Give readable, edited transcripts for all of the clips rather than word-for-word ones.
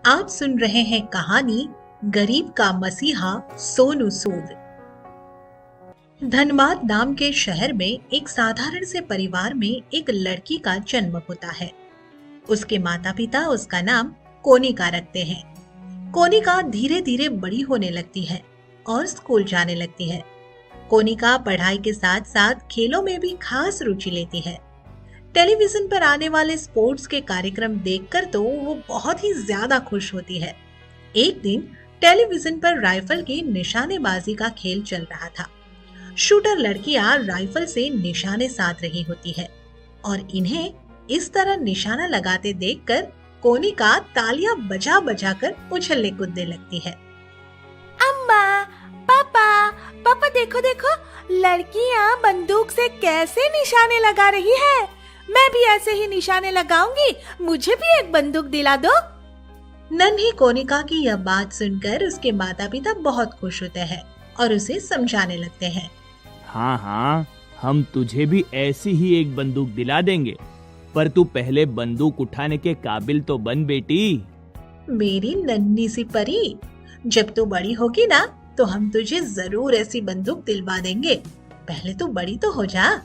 आप सुन रहे हैं कहानी गरीब का मसीहा सोनू सूद। धनबाद नाम के शहर में एक साधारण से परिवार में एक लड़की का जन्म होता है। उसके माता पिता उसका नाम कोनिका रखते हैं। कोनिका धीरे धीरे बड़ी होने लगती है और स्कूल जाने लगती है। कोनिका पढ़ाई के साथ साथ खेलों में भी खास रुचि लेती है। टेलीविजन पर आने वाले स्पोर्ट्स के कार्यक्रम देखकर तो वो बहुत ही ज्यादा खुश होती है। एक दिन टेलीविजन पर राइफल की निशानेबाजी का खेल चल रहा था। शूटर लड़कियां राइफल से निशाने साध रही होती है और इन्हें इस तरह निशाना लगाते देखकर कोनिका तालियां बजा बजा कर उछलने कूदने लगती है। अम्मा, पापा, पापा देखो देखो, लड़कियां बंदूक से कैसे निशाने लगा रही है। मैं भी ऐसे ही निशाने लगाऊंगी, मुझे भी एक बंदूक दिला दो। नन्ही कोनिका की यह बात सुनकर उसके माता पिता बहुत खुश होते हैं और उसे समझाने लगते हैं। हाँ हाँ, हम तुझे भी ऐसी ही एक बंदूक दिला देंगे, पर तू पहले बंदूक उठाने के काबिल तो बन बेटी। मेरी नन्ही सी परी, जब तू बड़ी होगी ना तो हम तुझे जरूर ऐसी बंदूक दिलवा देंगे। पहले तू बड़ी तो हो जा।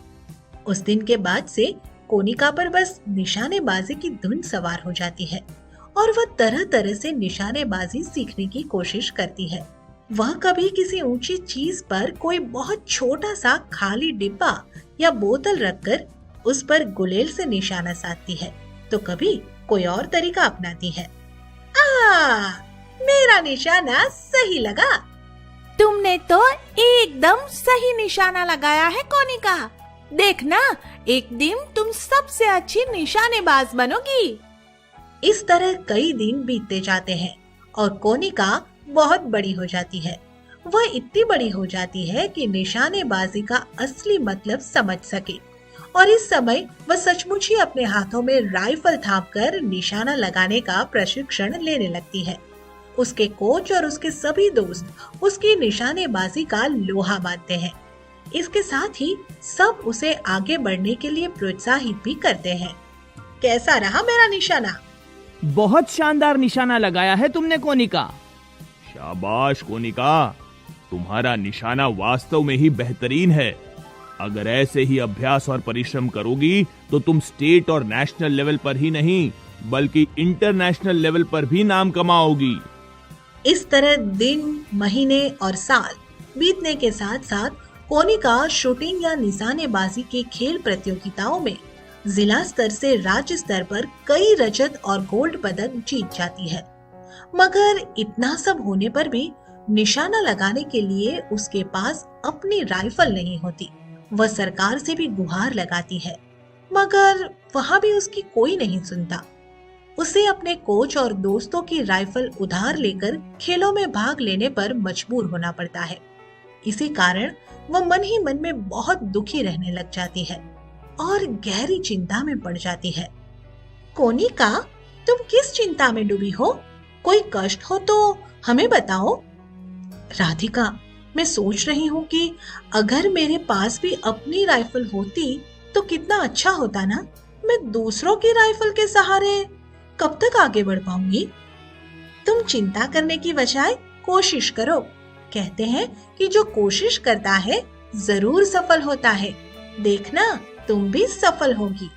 उस दिन के बाद से कोनिका पर बस निशानेबाजी की धुन सवार हो जाती है और वह तरह तरह से निशानेबाजी सीखने की कोशिश करती है। वह कभी किसी ऊंची चीज पर कोई बहुत छोटा सा खाली डिब्बा या बोतल रखकर उस पर गुलेल से निशाना साधती है, तो कभी कोई और तरीका अपनाती है। मेरा निशाना सही लगा। तुमने तो एकदम सही निशाना लगाया है कोनिका। देखना, एक दिन तुम सबसे अच्छी निशानेबाज बनोगी। इस तरह कई दिन बीतते जाते हैं और कोनिका बहुत बड़ी हो जाती है। वह इतनी बड़ी हो जाती है कि निशानेबाजी का असली मतलब समझ सके और इस समय वह सचमुच ही अपने हाथों में राइफल थामकर निशाना लगाने का प्रशिक्षण लेने लगती है। उसके कोच और उसके सभी दोस्त उसकी निशानेबाजी का लोहा बांधते हैं। इसके साथ ही सब उसे आगे बढ़ने के लिए प्रोत्साहित भी करते हैं। कैसा रहा मेरा निशाना? बहुत शानदार निशाना लगाया है तुमने कोनिका। शाबाश कोनिका, तुम्हारा निशाना वास्तव में ही बेहतरीन है। अगर ऐसे ही अभ्यास और परिश्रम करोगी तो तुम स्टेट और नेशनल लेवल पर ही नहीं बल्कि इंटरनेशनल लेवल पर भी नाम कमाओगी। इस तरह दिन, महीने और साल बीतने के साथ साथ कोनिका शूटिंग या निशानेबाजी के खेल प्रतियोगिताओं में जिला स्तर से राज्य स्तर पर कई रजत और गोल्ड पदक जीत जाती है। मगर इतना सब होने पर भी निशाना लगाने के लिए उसके पास अपनी राइफल नहीं होती। वह सरकार से भी गुहार लगाती है, मगर वहां भी उसकी कोई नहीं सुनता। उसे अपने कोच और दोस्तों की राइफल उधार लेकर खेलों में भाग लेने पर मजबूर होना पड़ता है। इसी कारण वह मन ही मन में बहुत दुखी रहने लग जाती है और गहरी चिंता में पड़ जाती है। कोनिका, तुम किस चिंता में डूबी हो? कोई कष्ट हो तो हमें बताओ। राधिका, मैं सोच रही हूँ कि अगर मेरे पास भी अपनी राइफल होती तो कितना अच्छा होता ना। मैं दूसरों की राइफल के सहारे कब तक आगे बढ़ पाऊंगी? तुम चिंता करने की बजाय कोशिश करो। कहते हैं कि जो कोशिश करता है जरूर सफल होता है। देखना, तुम भी सफल होगी।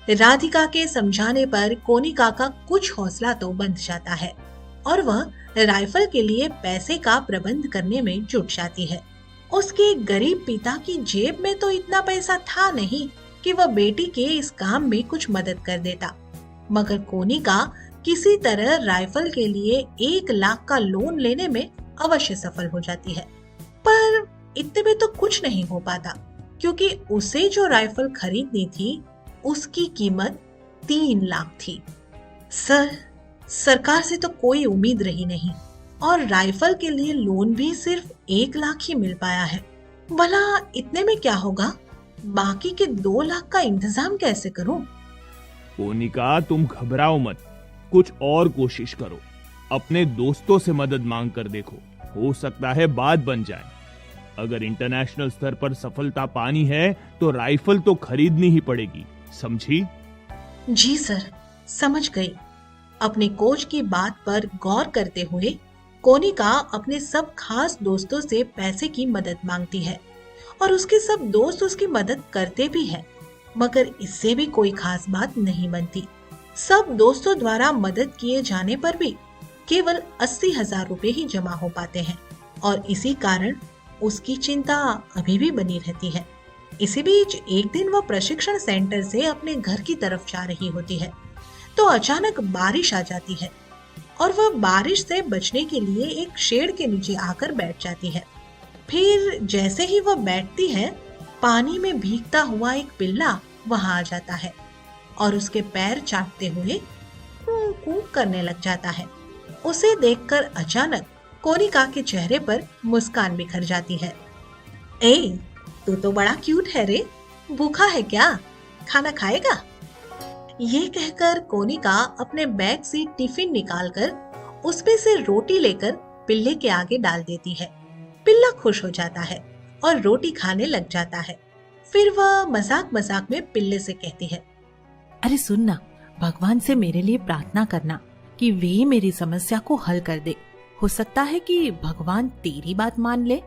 राधिका के समझाने पर कोनिका का कुछ हौसला तो बंध जाता है और वह राइफल के लिए पैसे का प्रबंध करने में जुट जाती है। उसके गरीब पिता की जेब में तो इतना पैसा था नहीं कि वह बेटी के इस काम में कुछ मदद कर देता, मगर कोनिका किसी तरह राइफल के लिए 1 लाख का लोन लेने में अवश्य सफल हो जाती है। पर इतने में तो कुछ नहीं हो पाता, क्योंकि उसे जो राइफल खरीदनी थी उसकी कीमत 3 लाख थी। सरकार से तो कोई उम्मीद रही नहीं और राइफल के लिए लोन भी सिर्फ 1 लाख ही मिल पाया है। भला इतने में क्या होगा? बाकी के 2 लाख का इंतजाम कैसे करूं? कोनिका, तुम घबराओ मत, कुछ और कोशिश करो। अपने दोस्तों से मदद मांग कर देखो, हो सकता है बात बन जाए। अगर इंटरनेशनल स्तर पर सफलता पानी है तो राइफल तो खरीदनी ही पड़ेगी, समझी? जी सर, समझ गई। अपने कोच की बात पर गौर करते हुए कोनिका अपने सब खास दोस्तों से पैसे की मदद मांगती है और उसके सब दोस्त उसकी मदद करते भी हैं, मगर इससे भी कोई खास बात नहीं बनती। सब दोस्तों द्वारा मदद किए जाने पर भी केवल 80,000 रुपए ही जमा हो पाते हैं और इसी कारण उसकी चिंता अभी भी बनी रहती है। इसी बीच एक दिन वह प्रशिक्षण सेंटर से अपने घर की तरफ जा रही होती है तो अचानक बारिश आ जाती है और वह बारिश से बचने के लिए एक शेड के नीचे आकर बैठ जाती है। फिर जैसे ही वह बैठती है, पानी में भीगता हुआ एक पिल्ला वहां आ जाता है और उसके पैर चाटते हुए कूं कूं करने लग जाता है। उसे देखकर अचानक कोनिका के चेहरे पर मुस्कान बिखर जाती है। ए, तू तो बड़ा क्यूट है रे, भूखा है क्या? खाना खाएगा? ये कहकर कोनिका अपने बैग से टिफिन निकालकर उसमें से रोटी लेकर पिल्ले के आगे डाल देती है। पिल्ला खुश हो जाता है और रोटी खाने लग जाता है। फिर वह मजाक मजाक में पिल्ले से कहती है, अरे सुनना, भगवान से मेरे लिए प्रार्थना करना कि वे मेरी समस्या को हल कर दे। हो सकता है कि भगवान तेरी बात मान ले।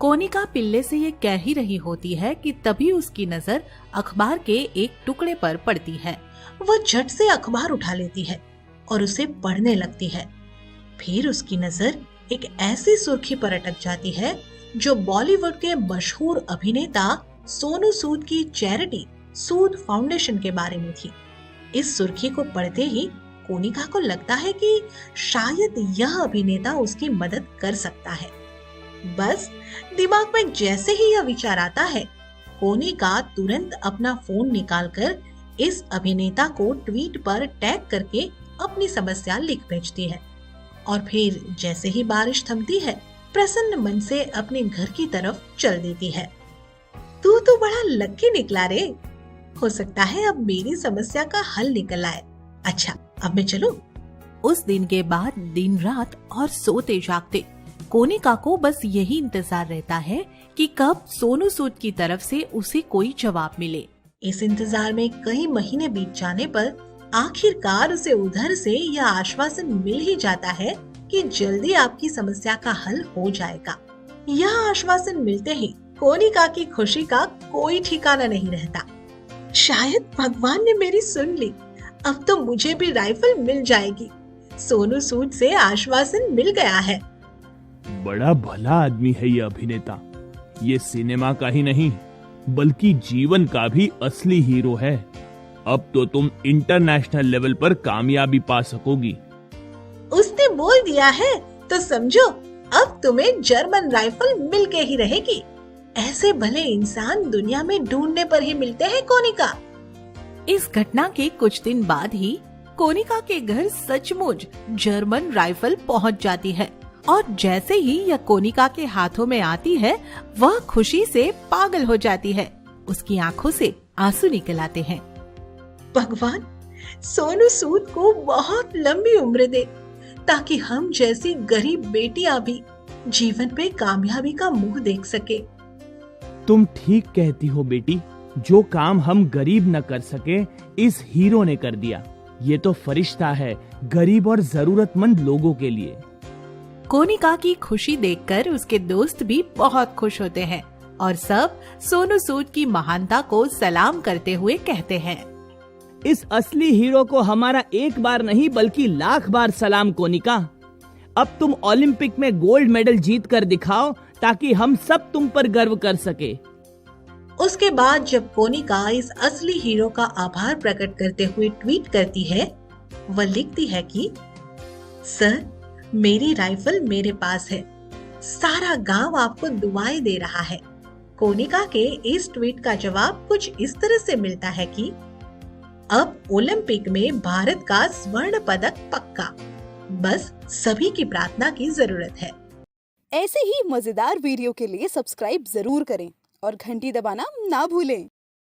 कोनिका पिल्ले से ये कह ही रही होती है कि तभी उसकी नजर अखबार के एक टुकड़े पर पड़ती है। वह झट से अखबार उठा लेती है और उसे पढ़ने लगती है। फिर उसकी नजर एक ऐसी सुर्खी पर अटक जाती है जो बॉलीवुड के मशहूर अभिनेता सोनू सूद की चैरिटी सूद फाउंडेशन के बारे में थी। इस सुर्खी को पढ़ते ही कोनिका को लगता है कि शायद यह अभिनेता उसकी मदद कर सकता है। बस दिमाग में जैसे ही यह विचार आता है, कोनिका तुरंत अपना फोन निकालकर इस अभिनेता को ट्वीट पर टैग करके अपनी समस्या लिख भेजती है और फिर जैसे ही बारिश थमती है, प्रसन्न मन से अपने घर की तरफ चल देती है। तू तो बड़ा लकी निकला रे, हो सकता है अब मेरी समस्या का हल निकल आए। अच्छा, अब मैं चलूं? उस दिन के बाद दिन रात और सोते जागते कोनिका को बस यही इंतजार रहता है कि कब सोनू सूद की तरफ से उसे कोई जवाब मिले। इस इंतजार में कई महीने बीत जाने पर आखिरकार उसे उधर से यह आश्वासन मिल ही जाता है कि जल्दी आपकी समस्या का हल हो जाएगा। यह आश्वासन मिलते ही कोनिका की खुशी का कोई ठिकाना नहीं रहता। शायद भगवान ने मेरी सुन ली, अब तो मुझे भी राइफल मिल जाएगी। सोनू सूद से आश्वासन मिल गया है। बड़ा भला आदमी है ये अभिनेता। ये सिनेमा का ही नहीं बल्कि जीवन का भी असली हीरो है। अब तो तुम इंटरनेशनल लेवल पर कामयाबी पा सकोगी। उसने बोल दिया है तो समझो अब तुम्हें जर्मन राइफल मिल के ही रहेगी। ऐसे भले इंसान दुनिया में ढूंढने पर ही मिलते हैं कोनिका। इस घटना के कुछ दिन बाद ही कोनिका के घर सचमुच जर्मन राइफल पहुंच जाती है और जैसे ही यह कोनिका के हाथों में आती है, वह खुशी से पागल हो जाती है। उसकी आंखों से आंसू निकल आते हैं। भगवान, सोनू सूद को बहुत लंबी उम्र दे ताकि हम जैसी गरीब बेटियां भी जीवन पे कामयाबी का मुंह देख सके। तुम ठीक कहती हो बेटी, जो काम हम गरीब न कर सके इस हीरो ने कर दिया। ये तो फरिश्ता है गरीब और जरूरतमंद लोगों के लिए। कोनिका की खुशी देखकर उसके दोस्त भी बहुत खुश होते हैं और सब सोनू सूद की महानता को सलाम करते हुए कहते हैं, इस असली हीरो को हमारा एक बार नहीं बल्कि लाख बार सलाम कोनिका। अब तुम ओलंपिक में गोल्ड मेडल जीत कर दिखाओ ताकि हम सब तुम पर गर्व कर सके। उसके बाद जब कोनिका इस असली हीरो का आभार प्रकट करते हुए ट्वीट करती है, वह लिखती है कि सर, मेरी राइफल मेरे पास है, सारा गांव आपको दुआएं दे रहा है। कोनिका के इस ट्वीट का जवाब कुछ इस तरह से मिलता है कि अब ओलंपिक में भारत का स्वर्ण पदक पक्का, बस सभी की प्रार्थना की जरूरत है। ऐसे ही मजेदार वीडियो के लिए सब्सक्राइब जरूर करें और घंटी दबाना ना भूलें।